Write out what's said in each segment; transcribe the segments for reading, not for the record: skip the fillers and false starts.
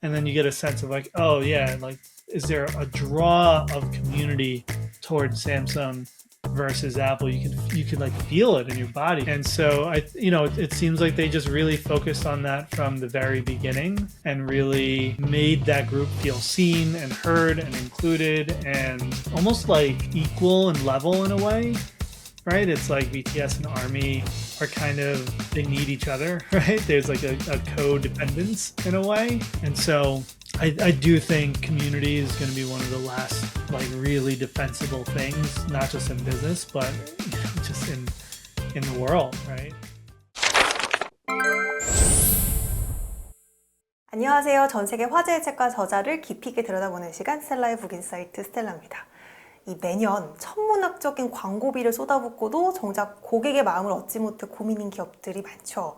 and then you get a sense of like, oh yeah, like is there a draw of community towards Samsung versus Apple? You can like feel it in your body. And so it seems like they just really focused on that from the very beginning and really made that group feel seen and heard and included and almost like equal and level in a way. Right? It's like BTS and ARMY are kind of, they need each other, right? There's like a codependence in a way. And so I do think community is going to be one of the last like really defensible things, not just in business, but just in the world, right? 안녕하세요. 전 세계 화제의 책과 저자를 깊이 있게 들여다보는 시간, 스텔라의 북인사이트 스텔라입니다. 이 매년 천문학적인 광고비를 쏟아붓고도 정작 고객의 마음을 얻지 못해 고민인 기업들이 많죠.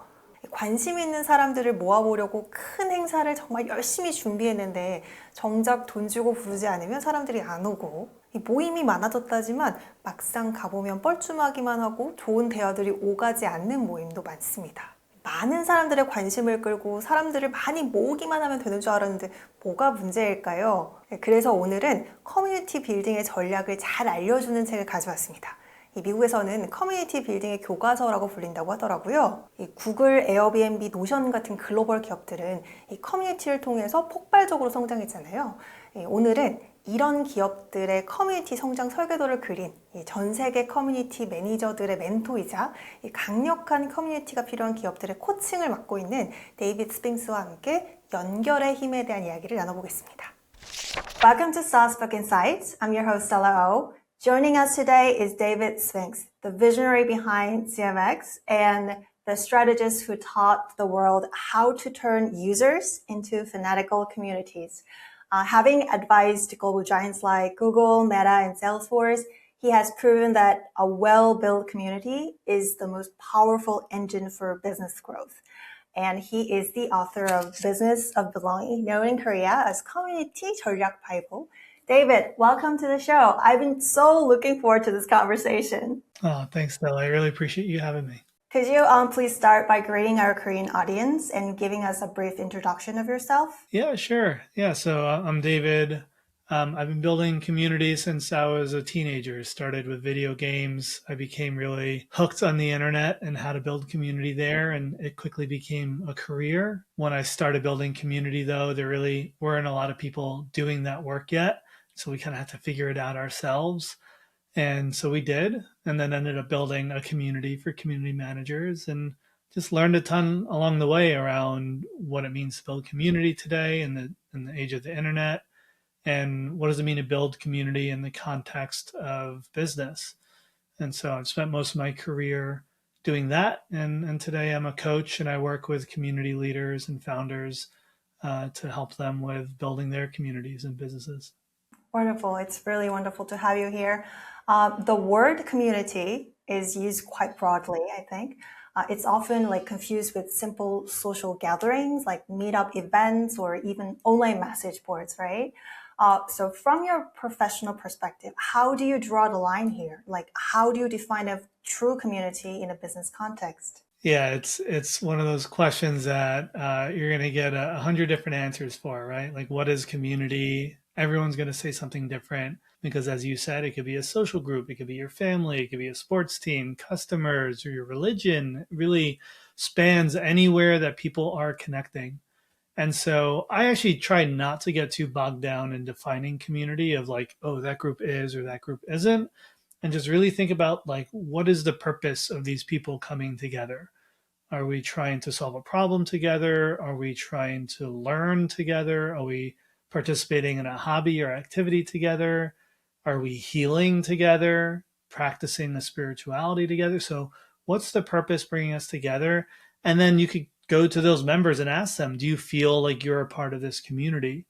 관심 있는 사람들을 모아보려고 큰 행사를 정말 열심히 준비했는데 정작 돈 주고 부르지 않으면 사람들이 안 오고, 이 모임이 많아졌다지만 막상 가보면 뻘쭘하기만 하고 좋은 대화들이 오가지 않는 모임도 많습니다. 많은 사람들의 관심을 끌고 사람들을 많이 모으기만 하면 되는 줄 알았는데 뭐가 문제일까요? 그래서 오늘은 커뮤니티 빌딩의 전략을 잘 알려주는 책을 가져왔습니다. 이 미국에서는 커뮤니티 빌딩의 교과서라고 불린다고 하더라고요. 이 구글, 에어비앤비, 노션 같은 글로벌 기업들은 이 커뮤니티를 통해서 폭발적으로 성장했잖아요. 오늘은 이런 기업들의 커뮤니티 성장 설계도를 그린 전 세계 커뮤니티 매니저들의 멘토이자 강력한 커뮤니티가 필요한 기업들의 코칭을 맡고 있는 데이비드 스핑스와 함께 연결의 힘에 대한 이야기를 나눠보겠습니다. Welcome to SaaS Insights. I'm your host, Stella. Joining us today is David Spinks, the visionary behind CMX and the strategist who taught the world how to turn users into fanatical communities. Having advised global giants like Google, Meta, and Salesforce, he has proven that a well-built community is the most powerful engine for business growth. And he is the author of Business of Belonging, known in Korea as Community 전략 Bible. David, welcome to the show. I've been so looking forward to this conversation. Oh, thanks, Stella. I really appreciate you having me. Could you please start by greeting our Korean audience and giving us a brief introduction of yourself? Yeah, sure. Yeah, so I'm David. I've been building community since I was a teenager. Started with video games. I became really hooked on the internet and how to build community there, and it quickly became a career. When I started building community, though, there really weren't a lot of people doing that work yet, so we kind of had to figure it out ourselves. And so we did, and then ended up building a community for community managers and just learned a ton along the way around what it means to build community today in the age of the internet. And what does it mean to build community in the context of business? And so I've spent most of my career doing that. And today I'm a coach and I work with community leaders and founders to help them with building their communities and businesses. Wonderful. It's really wonderful to have you here. The word community is used quite broadly, I think. It's often like confused with simple social gatherings like meetup events or even online message boards, right? So from your professional perspective, how do you draw the line here? Like, how do you define a true community in a business context? Yeah, it's one of those questions that you're going to get 100 different answers for, right? Like, what is community? Everyone's going to say something different because, as you said, it could be a social group, it could be your family, it could be a sports team, customers, or your religion. It really spans anywhere that people are connecting. And so I actually try not to get too bogged down in defining community of like, oh, that group is or that group isn't, and just really think about like, what is the purpose of these people coming together? Are we trying to solve a problem together? Are we trying to learn together? Are we participating in a hobby or activity together? Are we healing together, practicing the spirituality together? So what's the purpose bringing us together? And then you could go to those members and ask them, do you feel like you're a part of this community?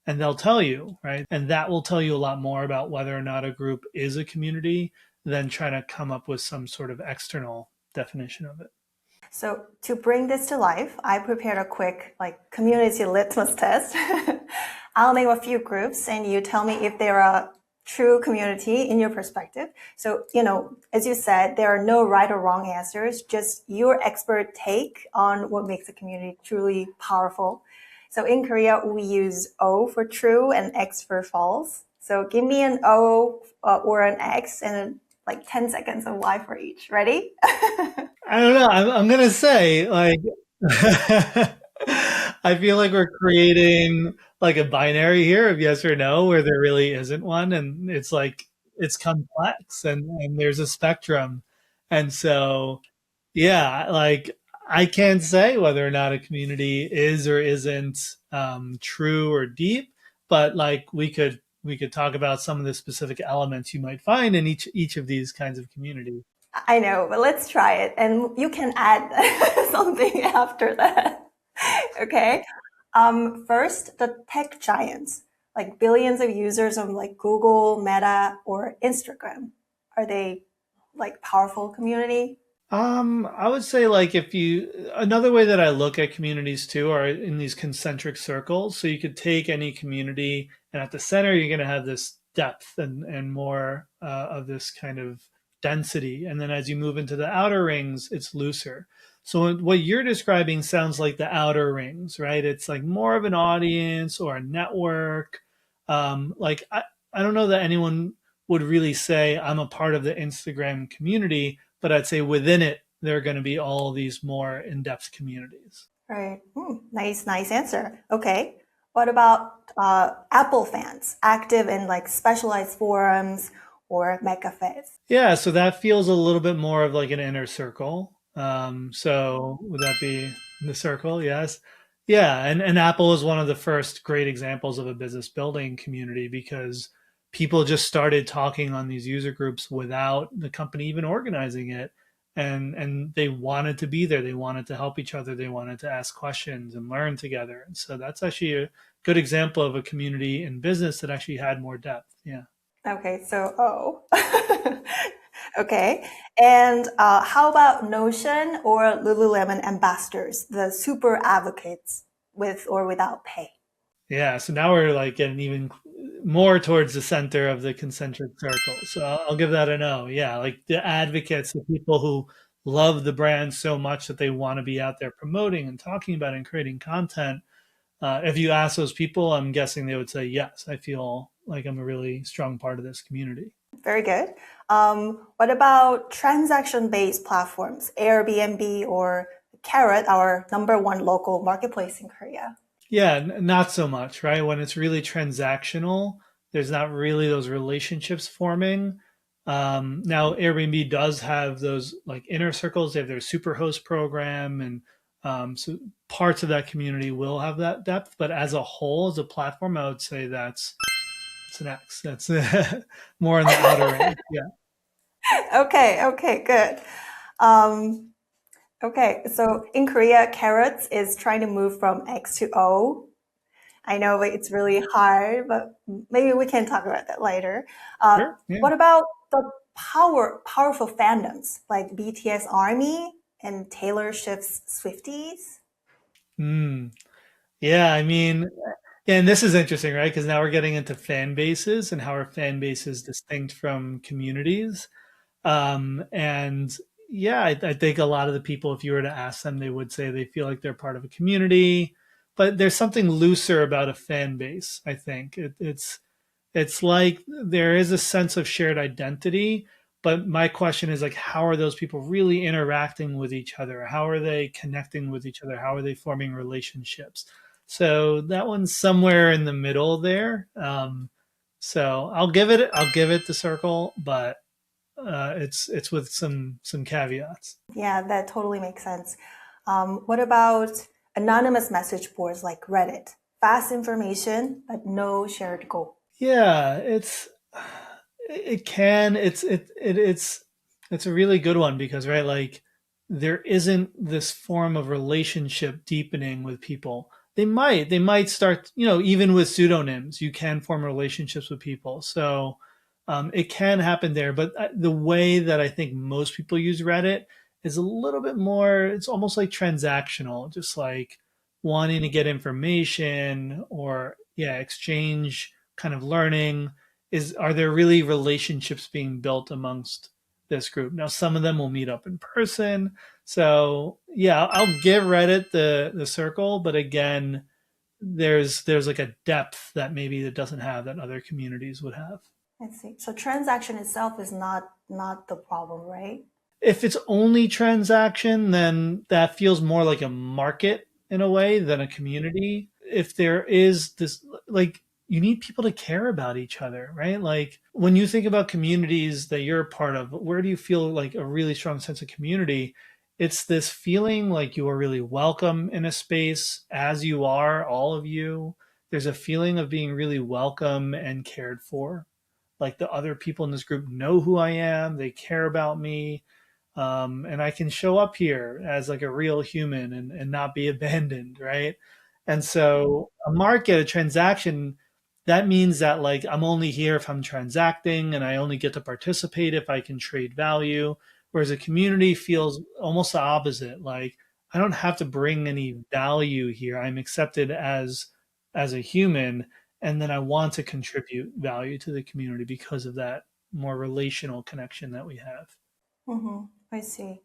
And they'll tell you, right? And that will tell you a lot more about whether or not a group is a community than trying to come up with some sort of external definition of it. So to bring this to life, I prepared a quick community litmus test. I'll name a few groups and you tell me if they're a true community in your perspective. So, as you said, there are no right or wrong answers, just your expert take on what makes a community truly powerful. So in Korea, we use O for true and X for false. So give me an O or an X and like 10 seconds of Y for each. Ready? I don't know. I'm gonna say like I feel like we're creating like a binary here of yes or no, where there really isn't one, and it's like it's complex and there's a spectrum, and so yeah, like I can't say whether or not a community is or isn't true or deep, but like we could talk about some of the specific elements you might find in each of these kinds of communities. I know, but let's try it. And you can add something after that. Okay. First, the tech giants, like billions of users on like Google, Meta, or Instagram. Are they like powerful community? I would say like if you another way that I look at communities too are in these concentric circles. So you could take any community and at the center you're going to have this depth and more of this kind of density. And then as you move into the outer rings, it's looser. So what you're describing sounds like the outer rings, right? It's like more of an audience or a network. Like I don't know that anyone would really say I'm a part of the Instagram community, but I'd say within it, there are going to be all these more in-depth communities. Right. Nice answer. Okay. What about Apple fans active in like specialized forums or McCafes? Yeah, so that feels a little bit more of like an inner circle. So would that be the circle? Yes. Yeah, and Apple is one of the first great examples of a business building community because people just started talking on these user groups without the company even organizing it. And they wanted to be there. They wanted to help each other. They wanted to ask questions and learn together. And so that's actually a good example of a community in business that actually had more depth. Yeah. Okay, so okay. And how about Notion or Lululemon ambassadors, the super advocates with or without pay? Yeah. So now we're like getting even more towards the center of the concentric circle. So I'll give that a no. Yeah. Like the advocates, the people who love the brand so much that they want to be out there promoting and talking about and creating content. If you ask those people, I'm guessing they would say, yes, I feel like I'm a really strong part of this community. Very good. What about transaction-based platforms, Airbnb or Carrot, our number one local marketplace in Korea? Yeah, not so much, right? When it's really transactional, there's not really those relationships forming. Now, Airbnb does have those like inner circles. They have their superhost program, and so parts of that community will have that depth. But as a whole, as a platform, I would say it's an X. That's more in the outer ring. Yeah. Okay, good. Okay, so in Korea, Carrots is trying to move from X to O. I know it's really hard, but maybe we can talk about that later. Sure. Yeah. What about the powerful fandoms like BTS Army and Taylor Swift's Swifties? Yeah, I mean, and this is interesting, right? Because now we're getting into fan bases and how are fan bases distinct from communities. And yeah, I think a lot of the people, if you were to ask them, they would say they feel like they're part of a community, but there's something looser about a fan base. I think it's like there is a sense of shared identity, but my question is like, how are those people really interacting with each other? How are they connecting with each other? How are they forming relationships? So that one's somewhere in the middle there. So I'll give it the circle, but it's with some caveats. Yeah, that totally makes sense. What about anonymous message boards like Reddit? Fast information, but no shared goal. Yeah, it's a really good one because right, like there isn't this form of relationship deepening with people. They might start, even with pseudonyms, you can form relationships with people. So it can happen there, but the way that I think most people use Reddit is a little bit more, it's almost like transactional, just like wanting to get information or exchange kind of learning. Are there really relationships being built amongst this group? Now, some of them will meet up in person. So yeah, I'll give Reddit the circle, but again, there's like a depth that maybe it doesn't have that other communities would have. I see. So transaction itself is not the problem, right? If it's only transaction, then that feels more like a market in a way than a community. If there is this, like, you need people to care about each other, right? Like when you think about communities that you're a part of, where do you feel like a really strong sense of community? It's this feeling like you are really welcome in a space as you are, all of you. There's a feeling of being really welcome and cared for. Like the other people in this group know who I am, they care about me, and I can show up here as like a real human and not be abandoned, right? And so a market, a transaction, that means that like I'm only here if I'm transacting and I only get to participate if I can trade value. Whereas a community feels almost the opposite. Like I don't have to bring any value here. I'm accepted as a human, and then I want to contribute value to the community because of that more relational connection that we have. Mm-hmm. I see.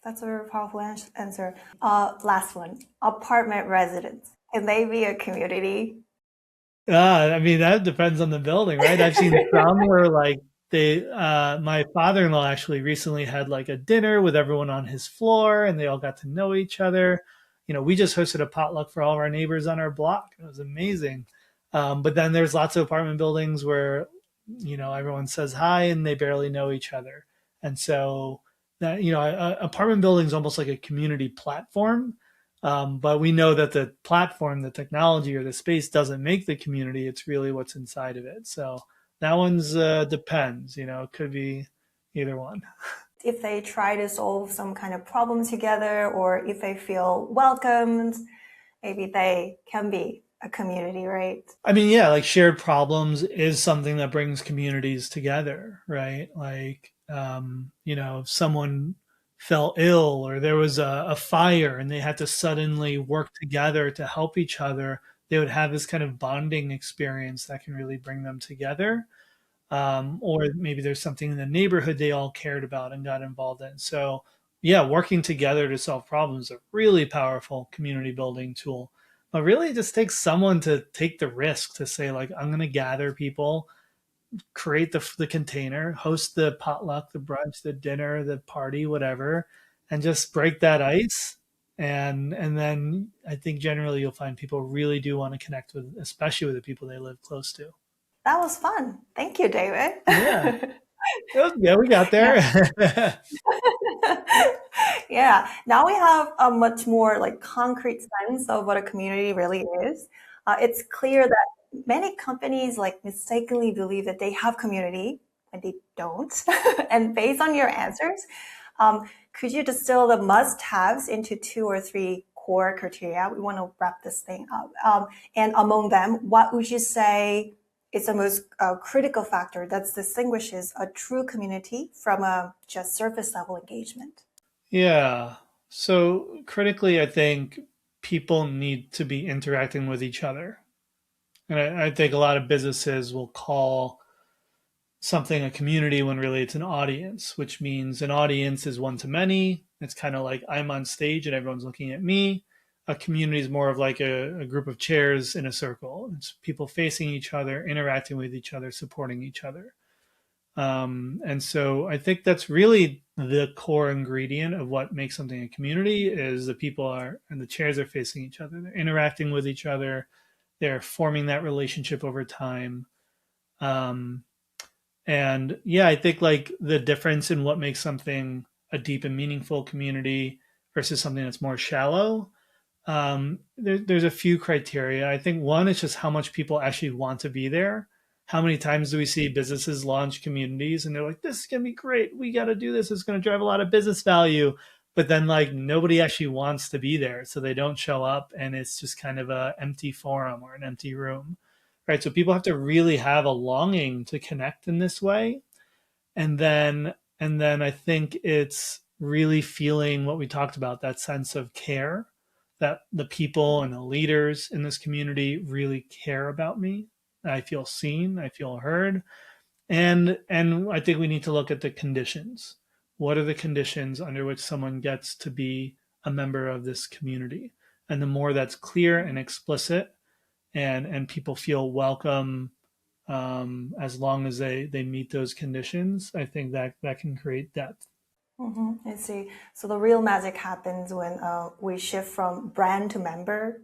That's a very powerful answer. Last one, apartment residents. Can they be a community? I mean, that depends on the building, right? I've seen some where like my father-in-law actually recently had like a dinner with everyone on his floor and they all got to know each other. You know, we just hosted a potluck for all of our neighbors on our block. It was amazing. But then there's lots of apartment buildings where, you know, everyone says hi and they barely know each other. And so that, you know, apartment building is almost like a community platform. But we know that the platform, the technology or the space doesn't make the community. It's really what's inside of it. So that one's depends, you know, it could be either one. If they try to solve some kind of problem together or if they feel welcomed, maybe they can be a community, right? I mean, yeah, like shared problems is something that brings communities together, right? Like, you know, if someone fell ill or there was a fire and they had to suddenly work together to help each other, they would have this kind of bonding experience that can really bring them together. Or maybe there's something in the neighborhood they all cared about and got involved in. So, yeah, working together to solve problems is a really powerful community building tool. But really, it just takes someone to take the risk to say, like, I'm going to gather people, create the container, host the potluck, the brunch, the dinner, the party, whatever, and just break that ice. And then I think generally you'll find people really do want to connect with, especially with the people they live close to. That was fun. Thank you, David. Yeah. Yeah, we got there. Yeah. Now we have a much more like concrete sense of what a community really is. It's clear that many companies like mistakenly believe that they have community and they don't. And based on your answers, could you distill the must-haves into 2 or 3 core criteria? We want to wrap this thing up. And among them, what would you say is the most critical factor that distinguishes a true community from a just surface level engagement? Yeah. So critically, I think people need to be interacting with each other. And I think a lot of businesses will call something a community when really it's an audience, which means an audience is one to many. It's kind of like I'm on stage and everyone's looking at me. A community is more of like a group of chairs in a circle. It's people facing each other, interacting with each other, supporting each other. And so I think that's really the core ingredient of what makes something a community is the people are, and the chairs are facing each other. They're interacting with each other. They're forming that relationship over time. And yeah, I think like the difference in what makes something a deep and meaningful community versus something that's more shallow, there's a few criteria. I think one is just how much people actually want to be there. How many times do we see businesses launch communities and they're like, this is going to be great. We got to do this. It's going to drive a lot of business value. But then like nobody actually wants to be there. So they don't show up and it's just kind of an empty forum or an empty room, right? So people have to really have a longing to connect in this way. And then I think it's really feeling what we talked about, that sense of care, that the people and the leaders in this community really care about me. I feel seen, I feel heard. And I think we need to look at the conditions. What are the conditions under which someone gets to be a member of this community? And the more that's clear and explicit, and people feel welcome, as long as they meet those conditions, I think that can create depth. I see. So the real magic happens when we shift from brand to member,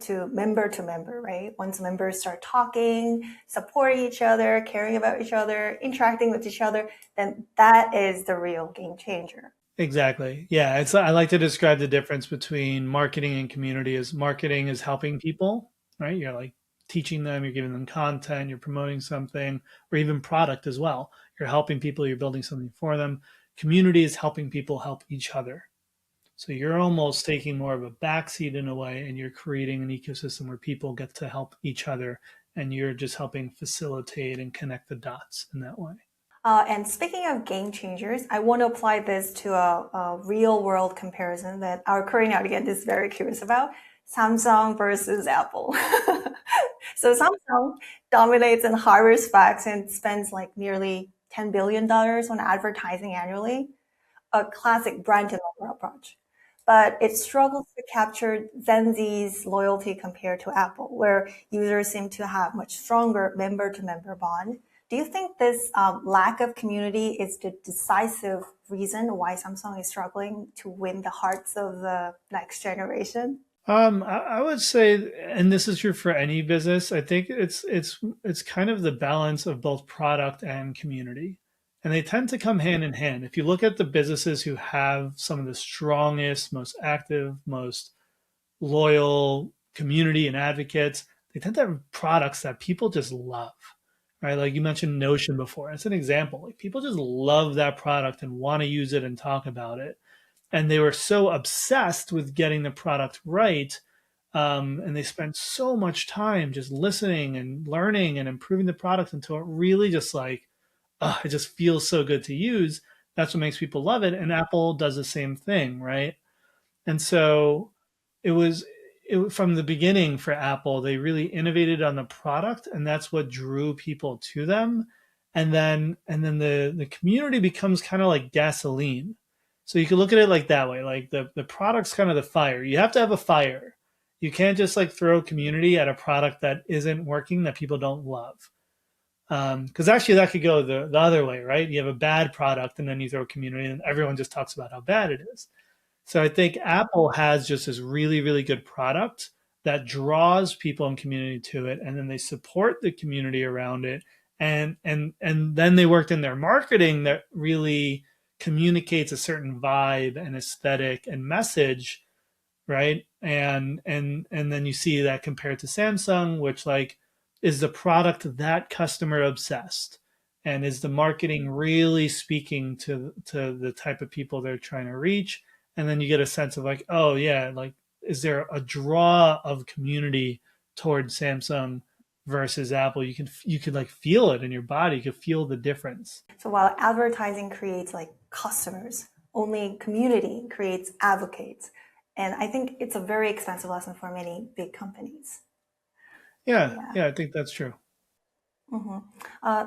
right? Once members start talking, supporting each other, caring about each other, interacting with each other, then that is the real game changer. Exactly. Yeah. I like to describe the difference between marketing and community. As marketing is helping people, right? You're like teaching them, you're giving them content, you're promoting something, or even product as well. You're helping people, you're building something for them. Community is helping people help each other. So you're almost taking more of a backseat in a way, and you're creating an ecosystem where people get to help each other, and you're just helping facilitate and connect the dots in that way. And speaking of game changers, I want to apply this to a real world comparison that our current audience is very curious about. Samsung versus Apple. So Samsung dominates in hardware specs and spends like nearly $10 billion on advertising annually, a classic brand to member approach. But it struggles to capture Gen Z's loyalty compared to Apple, where users seem to have much stronger member-to-member bond. Do you think this lack of community is the decisive reason why Samsung is struggling to win the hearts of the next generation? I would say, and this is true for any business, I think it's kind of the balance of both product and community. And they tend to come hand in hand. If you look at the businesses who have some of the strongest, most active, most loyal community and advocates, they tend to have products that people just love, right? Like you mentioned Notion before. That's an example. Like people just love that product and want to use it and talk about it. And they were so obsessed with getting the product right. And they spent so much time just listening and learning and improving the product until it really just like, it just feels so good to use. That's what makes people love it. And Apple does the same thing, right? And so from the beginning for Apple, they really innovated on the product, and that's what drew people to them. And then the community becomes kind of like gasoline. So you can look at it like that way. Like the product's kind of the fire. You have to have a fire. You can't just like throw community at a product that isn't working, that people don't love. Because actually that could go the other way, right? You have a bad product and then you throw community and everyone just talks about how bad it is. So I think Apple has just this really, really good product that draws people and community to it, and then they support the community around it. And then they worked in their marketing that really communicates a certain vibe and aesthetic and message, right? And then you see that compared to Samsung, which like is the product that customer obsessed, and is the marketing really speaking to the type of people they're trying to reach. And then you get a sense of like, oh yeah, like is there a draw of community towards Samsung versus Apple? You could like feel it in your body. You could feel the difference. So while advertising creates like customers, only community creates advocates. And I think it's a very expensive lesson for many big companies. Yeah, I think that's true.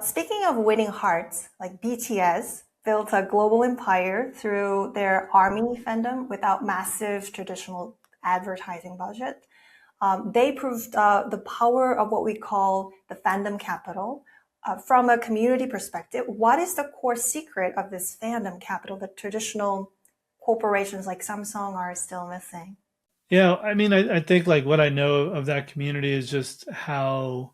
Speaking of winning hearts, like BTS built a global empire through their ARMY fandom without massive traditional advertising budget. They proved the power of what we call the fandom capital. From a community perspective, what is the core secret of this fandom capital that traditional corporations like Samsung are still missing? Yeah, I mean, I think like what I know of that community is just how,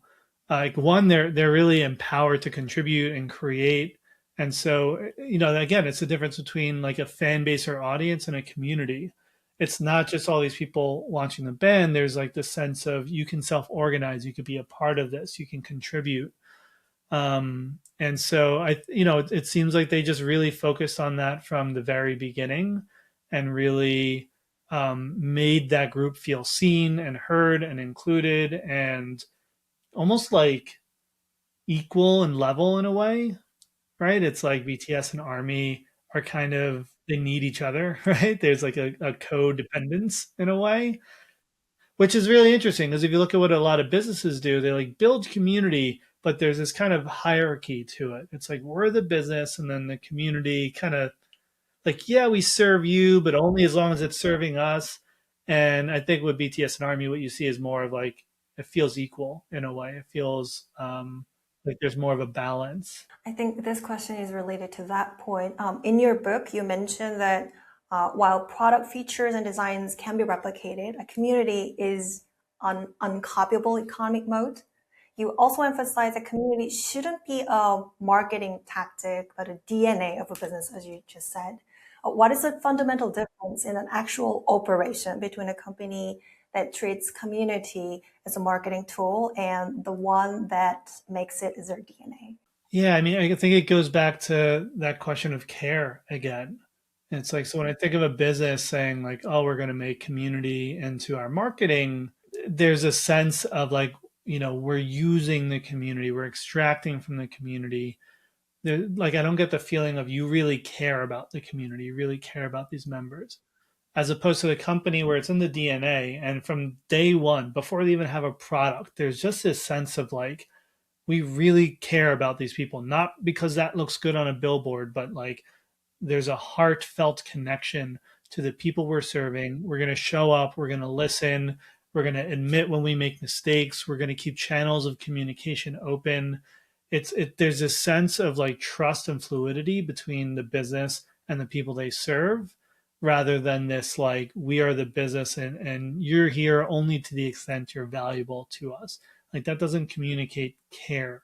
like one, they're really empowered to contribute and create. And so, again, it's the difference between like a fan base or audience and a community. It's not just all these people watching the band. There's like the sense of you can self-organize, you could be a part of this, you can contribute. And so it seems like they just really focused on that from the very beginning and really made that group feel seen and heard and included and almost like equal and level in a way, right? It's like BTS and ARMY are kind of, they need each other, right? There's like a codependence in a way, which is really interesting because if you look at what a lot of businesses do, they like build community, but there's this kind of hierarchy to it. It's like we're the business and then the community kind of like, yeah, we serve you, but only as long as it's serving us. And I think with BTS and Army, what you see is more of like it feels equal in a way. It feels like there's more of a balance. I think this question is related to that point. In your book, you mentioned that while product features and designs can be replicated, a community is an uncopyable economic mode. You also emphasize that community shouldn't be a marketing tactic, but a DNA of a business, as you just said. What is the fundamental difference in an actual operation between a company that treats community as a marketing tool and the one that makes it as their DNA? Yeah, I mean, I think it goes back to that question of care again. It's like, so when I think of a business saying like, oh, we're going to make community into our marketing, there's a sense of like, we're using the community, we're extracting from the community. Like, I don't get the feeling of you really care about the community, you really care about these members, as opposed to the company where it's in the DNA. And from day one, before they even have a product, there's just this sense of like, we really care about these people, not because that looks good on a billboard, but like there's a heartfelt connection to the people we're serving. We're going to show up, we're going to listen, we're going to admit when we make mistakes, we're going to keep channels of communication open. There's a sense of like trust and fluidity between the business and the people they serve, rather than this like, we are the business and you're here only to the extent you're valuable to us. Like, that doesn't communicate care.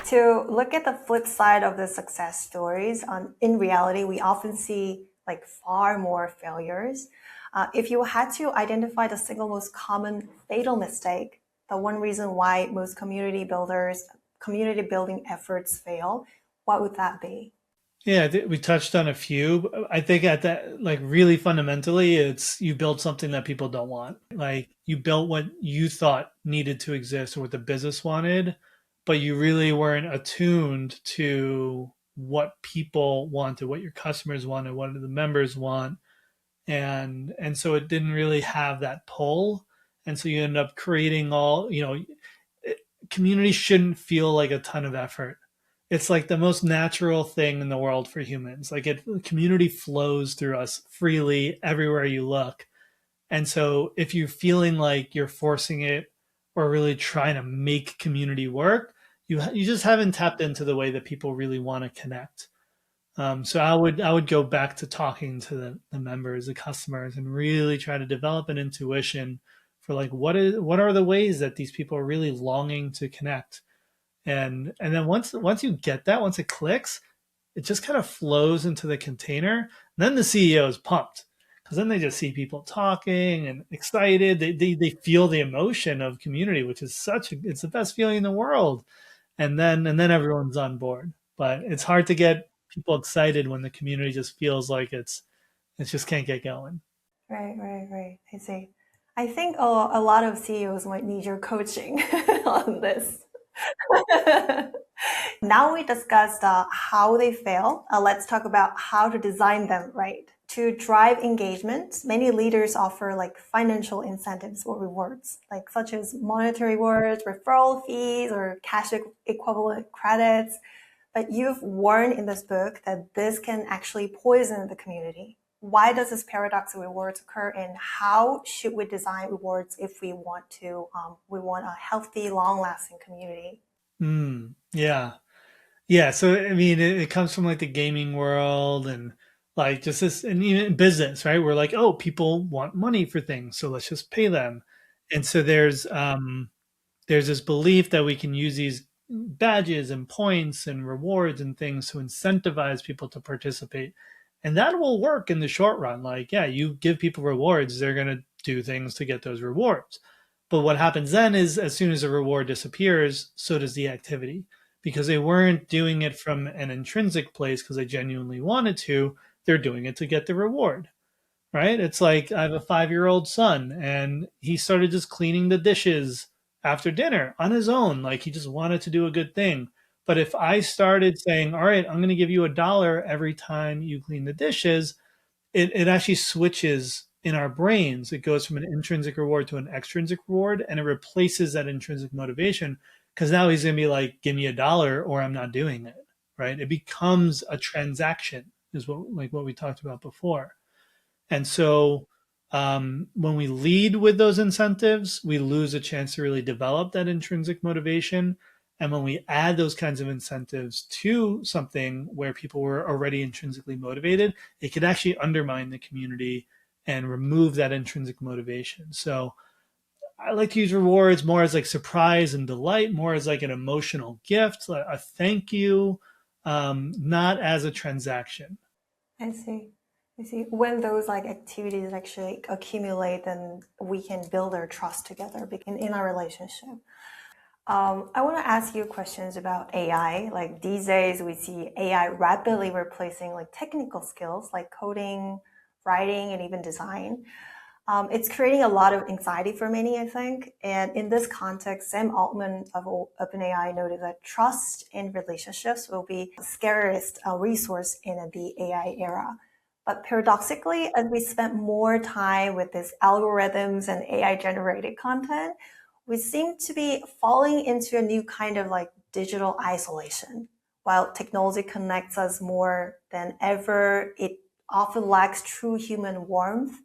To look at the flip side of the success stories, in reality, we often see like far more failures. If you had to identify the single most common fatal mistake, the one reason why most community building efforts fail, what would that be? Yeah, we touched on a few. I think at that, like really fundamentally, it's you build something that people don't want. Like you built what you thought needed to exist or what the business wanted, but you really weren't attuned to what people wanted, what your customers wanted, what the members want. And so it didn't really have that pull. And so you end up creating community shouldn't feel like a ton of effort. It's like the most natural thing in the world for humans. Like community flows through us freely everywhere you look. And so if you're feeling like you're forcing it or really trying to make community work, you just haven't tapped into the way that people really want to connect. So I would go back to talking to the members, the customers, and really try to develop an intuition for like what are the ways that these people are really longing to connect. And then once you get that, once it clicks, it just kind of flows into the container. And then the CEO is pumped because then they just see people talking and excited. They feel the emotion of community, which is it's the best feeling in the world. And then everyone's on board. But it's hard to get people excited when the community just feels like it just can't get going. Right. I see. I think a lot of CEOs might need your coaching on this. Now we discussed how they fail. Let's talk about how to design them right. To drive engagement, many leaders offer like financial incentives or rewards, like such as monetary rewards, referral fees, or cash equivalent credits. But you've warned in this book that this can actually poison the community. Why does this paradox of rewards occur, and how should we design rewards if we want a healthy, long-lasting community? Yeah. So I mean, it comes from like the gaming world and like just this, and even in business, right? We're like, oh, people want money for things, so let's just pay them. And so there's this belief that we can use these badges and points and rewards and things to incentivize people to participate. And that will work in the short run. Like, yeah, you give people rewards, they're going to do things to get those rewards. But what happens then is as soon as a reward disappears, so does the activity. Because they weren't doing it from an intrinsic place because they genuinely wanted to, they're doing it to get the reward, right? It's like I have a 5-year-old son and he started just cleaning the dishes after dinner on his own. Like he just wanted to do a good thing. But if I started saying, all right, I'm going to give you $1 every time you clean the dishes, it actually switches in our brains. It goes from an intrinsic reward to an extrinsic reward, and it replaces that intrinsic motivation because now he's going to be like, give me $1 or I'm not doing it, right? It becomes a transaction is what we talked about before. And so when we lead with those incentives, we lose a chance to really develop that intrinsic motivation. And when we add those kinds of incentives to something where people were already intrinsically motivated, it could actually undermine the community and remove that intrinsic motivation. So I like to use rewards more as like surprise and delight, more as like an emotional gift, a thank you, not as a transaction. I see. I see. When those like activities actually accumulate, then we can build our trust together in our relationship. I want to ask you questions about AI. Like these days, we see AI rapidly replacing like technical skills like coding, writing, and even design. It's creating a lot of anxiety for many, I think. And in this context, Sam Altman of OpenAI noted that trust in relationships will be the scarcest resource in the AI era. But paradoxically, as we spend more time with these algorithms and AI generated content, we seem to be falling into a new kind of like digital isolation. While technology connects us more than ever, it often lacks true human warmth.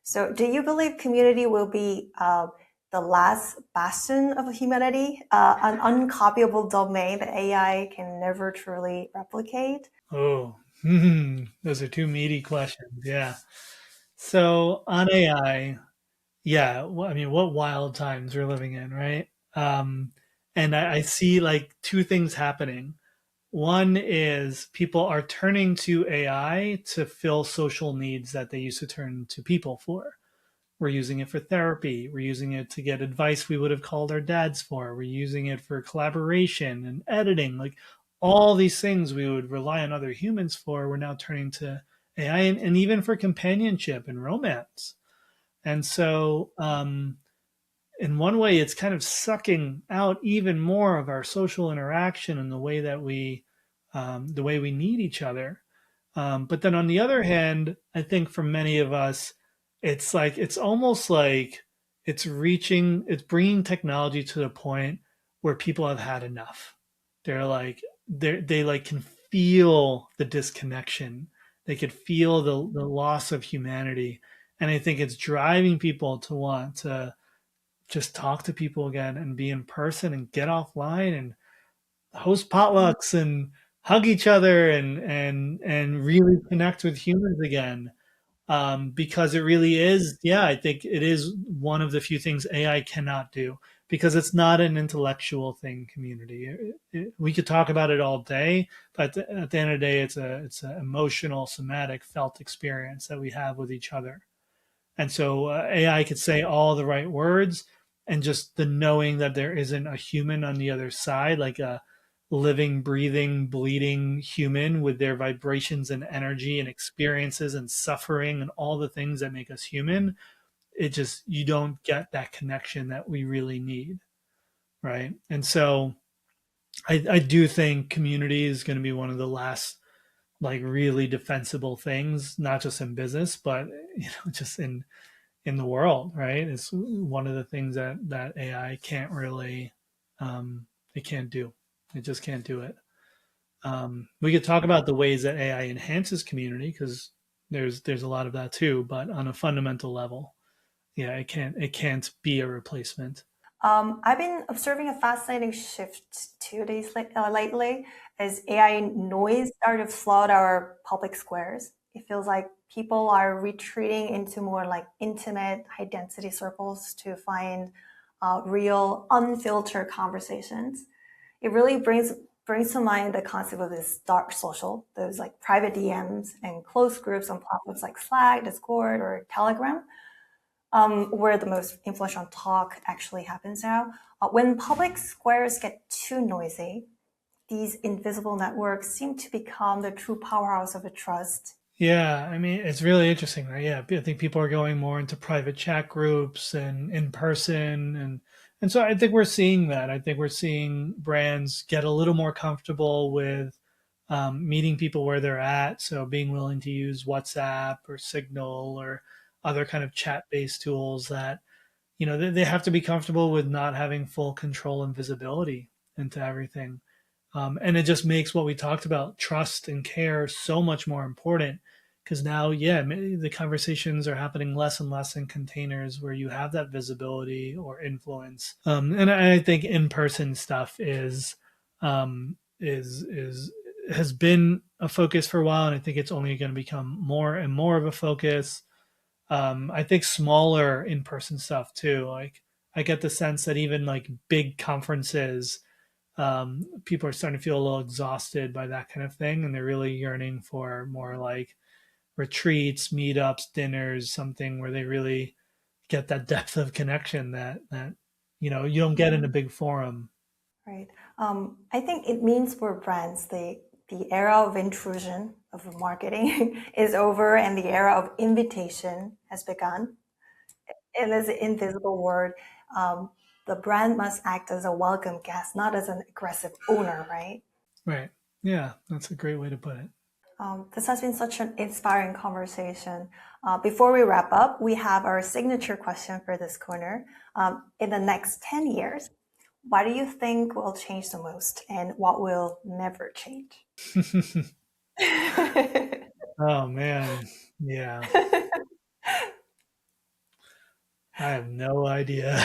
So do you believe community will be the last bastion of humanity, an uncopyable domain that AI can never truly replicate? Oh, those are two meaty questions. Yeah. So on AI, yeah, I mean, what wild times we're living in, right? And I see like two things happening. One is people are turning to AI to fill social needs that they used to turn to people for. We're using it for therapy. We're using it to get advice we would have called our dads for. We're using it for collaboration and editing. Like all these things we would rely on other humans for, we're now turning to AI and even for companionship and romance. And so, in one way, it's kind of sucking out even more of our social interaction and the way we need each other. But then on the other hand, I think for many of us, it's almost like it's bringing technology to the point where people have had enough. They like can feel the disconnection. They could feel the loss of humanity. And I think it's driving people to want to just talk to people again and be in person and get offline and host potlucks and hug each other and really connect with humans again. Because it really is, yeah, I think it is one of the few things AI cannot do because it's not an intellectual thing. Community, we could talk about it all day, but at the end of the day, it's an emotional, somatic, felt experience that we have with each other. And so AI could say all the right words, and just the knowing that there isn't a human on the other side, like a living, breathing, bleeding human with their vibrations and energy and experiences and suffering and all the things that make us human, it just, you don't get that connection that we really need. Right. And so I do think community is going to be one of the last like really defensible things, not just in business, but just in the world, right? It's one of the things that AI can't really, it can't do. It just can't do it. We could talk about the ways that AI enhances community because there's a lot of that too, but on a fundamental level, yeah, it can't be a replacement. I've been observing a fascinating shift to these lately as AI noise started to flood our public squares. It feels like people are retreating into more like intimate, high density circles to find real, unfiltered conversations. It really brings to mind the concept of this dark social, those like private DMs and closed groups on platforms like Slack, Discord, or Telegram, where the most influential talk actually happens now. When public squares get too noisy, these invisible networks seem to become the true powerhouse of a trust. Yeah, I mean, it's really interesting, right? Yeah, I think people are going more into private chat groups and in person, and so I think we're seeing that. I think we're seeing brands get a little more comfortable with meeting people where they're at. So being willing to use WhatsApp or Signal or other kind of chat-based tools that they have to be comfortable with not having full control and visibility into everything. And it just makes what we talked about, trust and care, so much more important Because now, yeah, the conversations are happening less and less in containers where you have that visibility or influence. And I think in-person stuff has been a focus for a while, and I think it's only going to become more and more of a focus. I think smaller in-person stuff too. Like I get the sense that even like big conferences, people are starting to feel a little exhausted by that kind of thing, and they're really yearning for more like retreats, meetups, dinners, something where they really get that depth of connection that you don't get in a big forum. Right. I think it means for brands the era of intrusion of marketing is over, and the era of invitation has begun. It is an invisible word. The brand must act as a welcome guest, not as an aggressive owner, right? Right. Yeah, that's a great way to put it. This has been such an inspiring conversation. Before we wrap up, we have our signature question for this corner. In the next 10 years, what do you think will change the most, and what will never change? Oh, man. Yeah. I have no idea.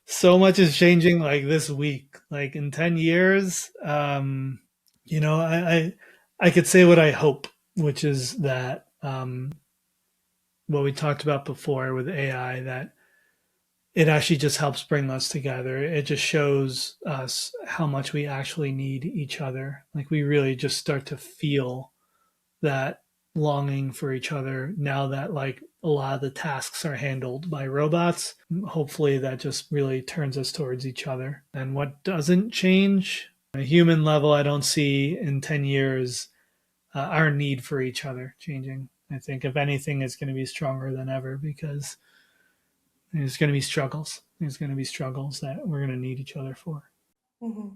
So much is changing like this week. Like in 10 years, I could say what I hope, which is that what we talked about before with AI, that it actually just helps bring us together. It just shows us how much we actually need each other. Like we really just start to feel that longing for each other now that like a lot of the tasks are handled by robots. Hopefully that just really turns us towards each other. And what doesn't change, on a human level, I don't see in 10 years our need for each other changing. I think if anything, it's going to be stronger than ever, because there's going to be struggles. There's going to be struggles that we're going to need each other for. Mm-hmm.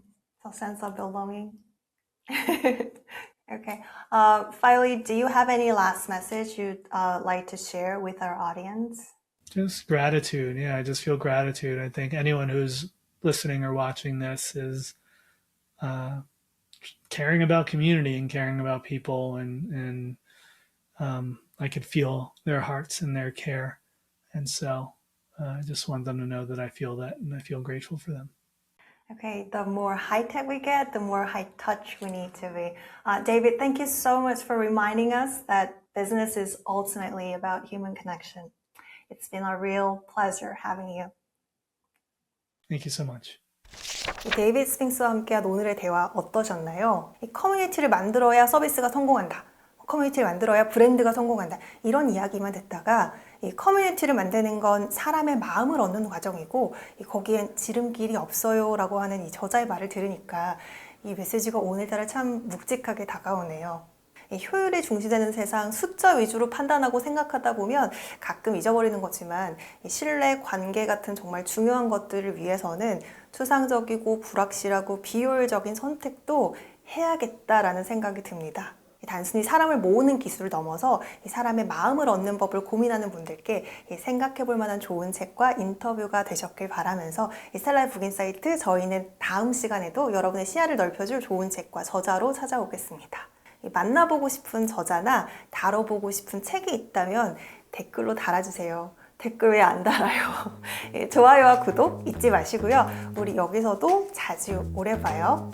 So sense of belonging. Okay. Finally, do you have any last message you'd like to share with our audience? Just gratitude. Yeah, I just feel gratitude. I think anyone who's listening or watching this is caring about community and caring about people, and I could feel their hearts and their care. And so I just want them to know that I feel that, and I feel grateful for them. Okay, the more high-tech we get, the more high-touch we need to be. David, thank you so much for reminding us that business is ultimately about human connection. It's been a real pleasure having you. Thank you so much. 데이비드 스핑스와 함께한 오늘의 대화 어떠셨나요? 이 커뮤니티를 만들어야 서비스가 성공한다. 커뮤니티를 만들어야 브랜드가 성공한다. 이런 이야기만 듣다가 이 커뮤니티를 만드는 건 사람의 마음을 얻는 과정이고 거기엔 지름길이 없어요 라고 하는 이 저자의 말을 들으니까 이 메시지가 오늘따라 참 묵직하게 다가오네요. 효율에 중시되는 세상, 숫자 위주로 판단하고 생각하다 보면 가끔 잊어버리는 거지만 신뢰, 관계 같은 정말 중요한 것들을 위해서는 추상적이고 불확실하고 비효율적인 선택도 해야겠다라는 생각이 듭니다. 단순히 사람을 모으는 기술을 넘어서 사람의 마음을 얻는 법을 고민하는 분들께 생각해 볼 만한 좋은 책과 인터뷰가 되셨길 바라면서 스텔라의 북인사이트, 저희는 다음 시간에도 여러분의 시야를 넓혀줄 좋은 책과 저자로 찾아오겠습니다. 만나보고 싶은 저자나 다뤄보고 싶은 책이 있다면 댓글로 달아주세요. 댓글 왜 안 달아요? 좋아요와 구독 잊지 마시고요. 우리 여기서도 자주 오래 봐요.